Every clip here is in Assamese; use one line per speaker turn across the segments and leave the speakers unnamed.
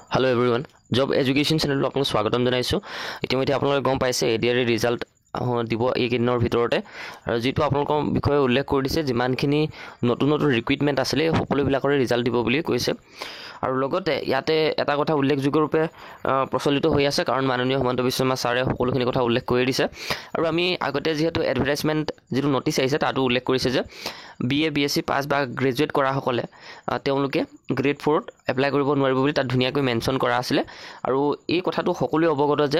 Hello everyone, Job Education Channel আপোনাক স্বাগতম জনাইছো। ইতিমধ্যে আপোনালোকে গম পাইছে এডিআৰ ৰিজাল্ট দিব এই কেইদিনৰ ভিতৰতে আৰু যেটো আপোনালোকৰ বিষয়ে উল্লেখ কৰি দিছে যিমানখিনি নতুন ৰিক্ৰুইটমেন্ট আছিল সকলোবিলাকৰ ৰিজাল্ট দিব বুলি কৈছে আৰু লগতে ইয়াতে এটা কথা উল্লেখযোগ্য ৰূপে প্ৰচলিত হৈ আছে কাৰণ মাননীয় হিমন্ত বিশ্ব শৰ্মা ছাৰে সকলোখিনি কথা উল্লেখ কৰি দিছে আৰু আমি আগতে যেহেতু এডভাৰটাইজমেন্ট যেটো নটিচ আহিছে তাতো উল্লেখ কৰিছে যে BA BSc পাস বা গ্ৰেজুৱেট কৰা সকলে তেওঁলোকে গ্ৰেড 4 এপ্লাই কৰিব নোৱাৰিব বুলি তাত ধুনিয়াকৈ মেনশন কৰা আছিল আৰু এই কথাটো সকলোৱে অৱগত যে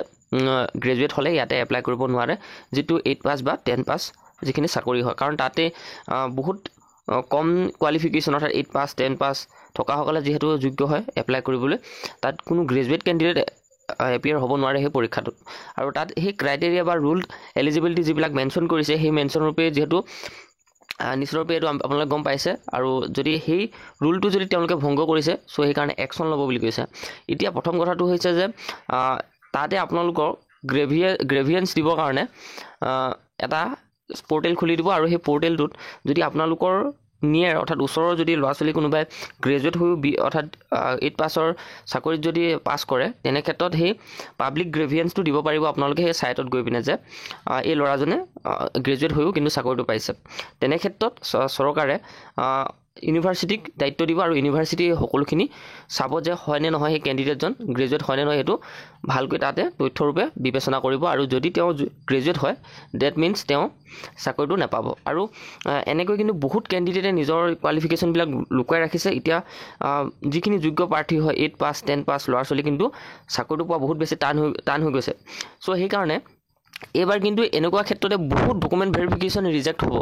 গ্ৰেজুৱেট হলে ইয়াতে এপ্লাই কৰিব নোৱাৰে যেটো 8 পাস বা 10 পাস যিখিনি চাকৰি হয় কাৰণ তাতে বহুত কম কোৱালিফিকেশন অৰ্থাৎ 8 পাস 10 পাস থকা সকলে যেহেতু যোগ্য হয় এপ্লাই কৰিবলৈ তাত কোনো গ্ৰেজুৱেট ক্যান্ডিডেট এপিয়াৰ হ'ব নোৱাৰে সেই পৰীক্ষাটোত আৰু তাত সেই ক্ৰাইটেৰিয়া বা ৰুল এলিজিবিলিটি যিবিলাক মেনশন কৰিছে সেই মেনশন ৰূপে যেহেতু নিশ্চয়ৰূপে এটো আপোনালোকে গম পাইছে আৰু যদি সেই ৰুলটো যদি তেওঁলোকে ভংগ কৰিছে সো সেই কাৰণে একচন ল'ব বুলি কৈছে এতিয়া প্ৰথম কথাটো হৈছে যে তাতে আপোনালোকৰ গ্ৰেভিয়েন্স দিবৰ কাৰণে এটা পোৰ্টেল খুলি দিব আৰু সেই পোৰ্টেলটোত যদি আপোনালোকৰ নিয়াৰ অৰ্থাৎ ওচৰৰ যদি লৰাছলি কোনোবাই গ্ৰেজুৱেট হৈ অৰ্থাৎ 8 পাছৰ চাকৰিত যদি পাস কৰে তেনে ক্ষেত্ৰত সেই পাব্লিক গ্ৰেভিয়েন্সটো দিব পাৰিব আপোনালোকে সেই সাইটত গৈ পিনে যে এই লৰাজনে গ্ৰেজুৱেট হৈও কিন্তু চাকৰিটো পাইছে তেনে ক্ষেত্ৰত চৰকাৰে ইউনিভাৰ্সিটিক দায়িত্ব দিব আৰু ইউনিভাৰ্সিটি সকলোখিনি চাব যে হয় নে নহয় সেই ক্যান্ডিডেটজন গ্ৰেজুৱেট হয় নে নহয় হেতু ভালকৈ তাতে তথ্য ৰূপে বিবেচনা কৰিব আৰু যদি তেওঁ গ্ৰেজুৱেট হয় দ্যাট মিন্স তেওঁ চাকৰিটো নাপাব আৰু এনেকৈ কিন্তু বহুত ক্যান্ডিডেটে নিজৰ কোৱালিফিকেশন বিলাক লুকাই ৰাখিছে এতিয়া যিখিনি যোগ্য প্ৰাৰ্থী হয় 8 পাস 10 পাস লৰাছলি কিন্তু চাকৰিটো পোৱা বহুত বেছি টান হৈ গৈছে সো সেই কাৰণে এবাৰ কিন্তু এনেকুৱা ক্ষেত্ৰতে বহুত ডকুমেন্ট ভেৰিফিকেশন ৰিজেক্ট হ'ব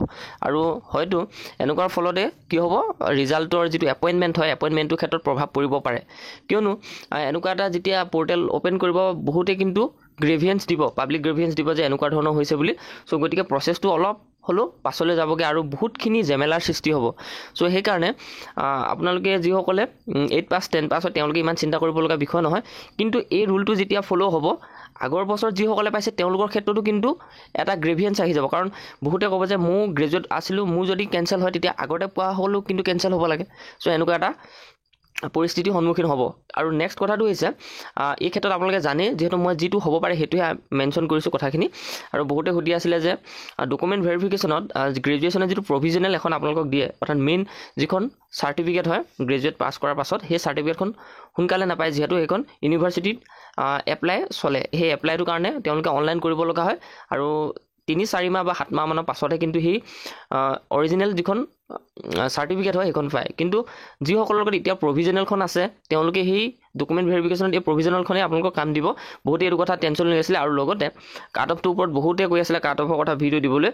আৰু হয়তো এনেকুৱাৰ ফলতে কি হ'ব ৰিজাল্টৰ যেটো এপইন্টমেন্ট হয় এপইন্টমেন্টৰ ক্ষেত্ৰত প্ৰভাৱ পৰিব পাৰে কিয়নো এনেকুৱা এটা যেতিয়া পোৰ্টেল ওপেন কৰিব বহুতে কিন্তু গ্ৰেভিয়েন্স দিব পাব্লিক গ্ৰেভিয়েন্স দিব যে এনেকুৱা ধৰণৰ হৈছে বুলি সো গতিকে প্ৰসেসটো অলপ হলো পাছলৈ যাবগে আৰু বহুতখিনি জেমেলাৰ সৃষ্টি হ'ব সো সেই কাৰণে আপোনালোকে যি সকলে 8 পাস 10 পাস তেওঁলোকে ইমান চিন্তা কৰিব লগা বিষয় নহয় কিন্তু এই ৰুলটো যেতিয়া ফলো হ'ব আগৰ বছৰ যি সকলে পাইছে তেওঁলোকৰ ক্ষেত্ৰতো কিন্তু এটা গ্ৰেভিয়েন্স আহি যাব কাৰণ বহুতে ক'ব যে মই গ্ৰেজুৱেট আছিলো মই যদি কেনসেল হয় তেতিয়া আগতে পোৱা হলো কিন্তু কেনসেল হ'ব লাগে সো এনেকুৱা এটা পৰিস্থিতি সন্মুখীন হ'ব আৰু নেক্সট কথাটো হৈছে এই ক্ষেত্ৰত আপোনালোকে জানে যেহেতু মই যেটো হ'ব পাৰে হেতুহে মেনশন কৰিছো কথাখিনি আৰু বহুতে সুধি আছিল যে ডকুমেন্ট ভেৰিফিকেশনত গ্ৰেজুৱেচনৰ যেটো প্ৰভিজনেল এখন আপোনালোকক দিয়ে অৰ্থাৎ মেইন যিখন সাৰ্টিফিকেট হয় গ্ৰেজুৱেট পাস কৰাৰ পাছত সেই সাৰ্টিফিকেটখন হুনকালে নাপায় যেহেতু এইখন ইউনিভাৰ্সিটিত এপ্লাই চলে সেই এপ্লাইটোৰ কাৰণে তেওঁলোকে অনলাইন কৰিব লগা হয় আৰু 3-4 মাহ বা 7 মাহ মানৰ পাছতে কিন্তু সেই অৰিজিনেল যিখন সাৰ্টিফিকেট হয় সেইখন পায় কিন্তু যি সকলৰ লগত এতিয়া প্ৰভিজনেলখন আছে তেওঁলোকে সেই ডকুমেন্ট ভেৰিফিকেশনত এই প্ৰভিজনেলখনে আপোনালোকক কাম দিব বহুতে এই কথা টেনচন লৈ আছিল আৰু লগতে কাট অফটোৰ ওপৰত বহুতে কৈ আছিল কাট অফৰ কথা ভিডিও দিবলৈ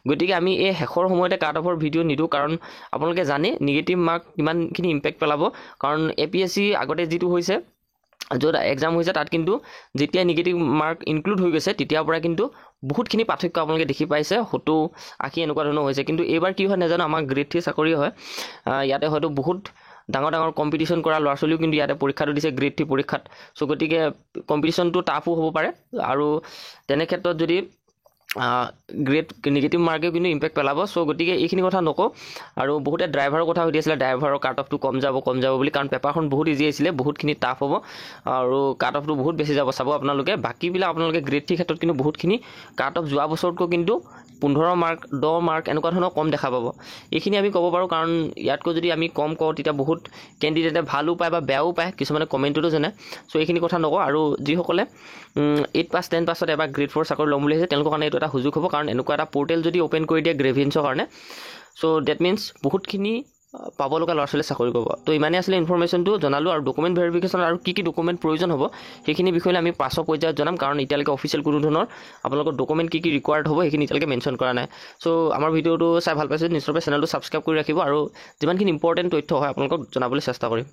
গতিকে আমি এই হেখৰ সময়তে কাট অফৰ ভিডিও নিদু কাৰণ আপোনালোকে জানে নেগেটিভ মাৰ্ক কিমানখিনি ইম্প্যাক্ট পেলাব কাৰণ এপিএসসি আগতে যেটো হৈছে যত এক্সাম হৈছে তাত কিন্তু যেতিয়া নেগেটিভ মাৰ্ক ইনক্লুড হৈ গৈছে তেতিয়াৰ পৰা কিন্তু বহুতখিনি পাৰ্থক্য আপোনালোকে দেখি পাইছে 70-80 এনেকুৱা ধৰণৰ হৈছে কিন্তু এবাৰ কি হয় নাজানো আমাৰ গ্ৰেড 3 চাকৰি হয় ইয়াতে হয়তো বহুত ডাঙৰ কম্পিটিশন কৰা লৰাছলিও কিন্তু ইয়াতে পৰীক্ষাটো দিছে গ্ৰেড 3 পৰীক্ষাত সো গতিকে কম্পিটিশনটো টাফো হ'ব পাৰে আৰু তেনে ক্ষেত্ৰত যদি গ্ৰেড নেগেটিভ মাৰ্কে কিন্তু ইম্প্যাক্ট পেলাব সো গতিকে এইখিনি কথা নকও আৰু বহুতে ড্ৰাইভাৰৰ কথা সুধি আছিল ড্ৰাইভাৰৰ কাট অফটো কম যাব বুলি কাৰণ পেপাৰখন বহুত ইজি আছিল বহুতখিনি টাফ হ'ব আৰু কাট অফটো বহুত বেছি যাব চাব আপোনালোকে বাকিবিলাক আপোনালোকে গ্ৰেড 3 ক্ষেত্ৰত কিন্তু বহুতখিনি কাট অফ যোৱা বছৰতকৈ কিন্তু 15 মাৰ্ক 10 মাৰ্ক এনেকুৱা ধৰণৰ কম দেখা পাব এইখিনি আমি ক'ব পাৰো কাৰণ ইয়াতকৈ যদি আমি কম কওঁ তেতিয়া বহুত ক্যান্ডিডেটে ভালো পায় বা বেয়াও পায় কিছুমানে কমেন্টটো জানে সো এইখিনি কথা নকও আৰু যি সকলে 8 পাস 10 পাছত এবাৰ গ্ৰেড 4 চাকৰি ল'ম বুলি আছে তেওঁলোকৰ কাৰণে এটা সুযোগ হ'ব কাৰণ এনেকুৱা এটা পোৰ্টেল যদি ওপেন কৰি দিয়ে গ্ৰেভিয়েন্সৰ কাৰণে সো দ্যাট মিন্স বহুতখিনি পাব লগা লৰাছলি চাকৰি কৰিব তো ইমানে আছিল ইনফৰমেশনটো জনালো আৰু ডকুমেন্ট ভেৰিফিকেশন আৰু কি ডকুমেন্ট প্ৰয়োজন হ'ব সেইখিনি বিষয়লৈ আমি পাছৰ পৰ্যায়ত জনাম কাৰণ এতিয়ালৈকে অফিচিয়েল কোনো ধৰণৰ আপোনালোকৰ ডকুমেন্ট কি ৰিকোয়াৰ্ড হ'ব সেইখিনি এতিয়ালৈকে মেনশন কৰা নাই সো আমাৰ ভিডিওটো চাই ভাল পাইছে নিশ্চয়কৈ চেনেলটো সাবস্ক্ৰাইব কৰি ৰাখিব আৰু যিমানখিনি ইম্পৰ্টেন্ট তথ্য হয় আপোনালোকক জনাবলৈ চেষ্টা কৰিম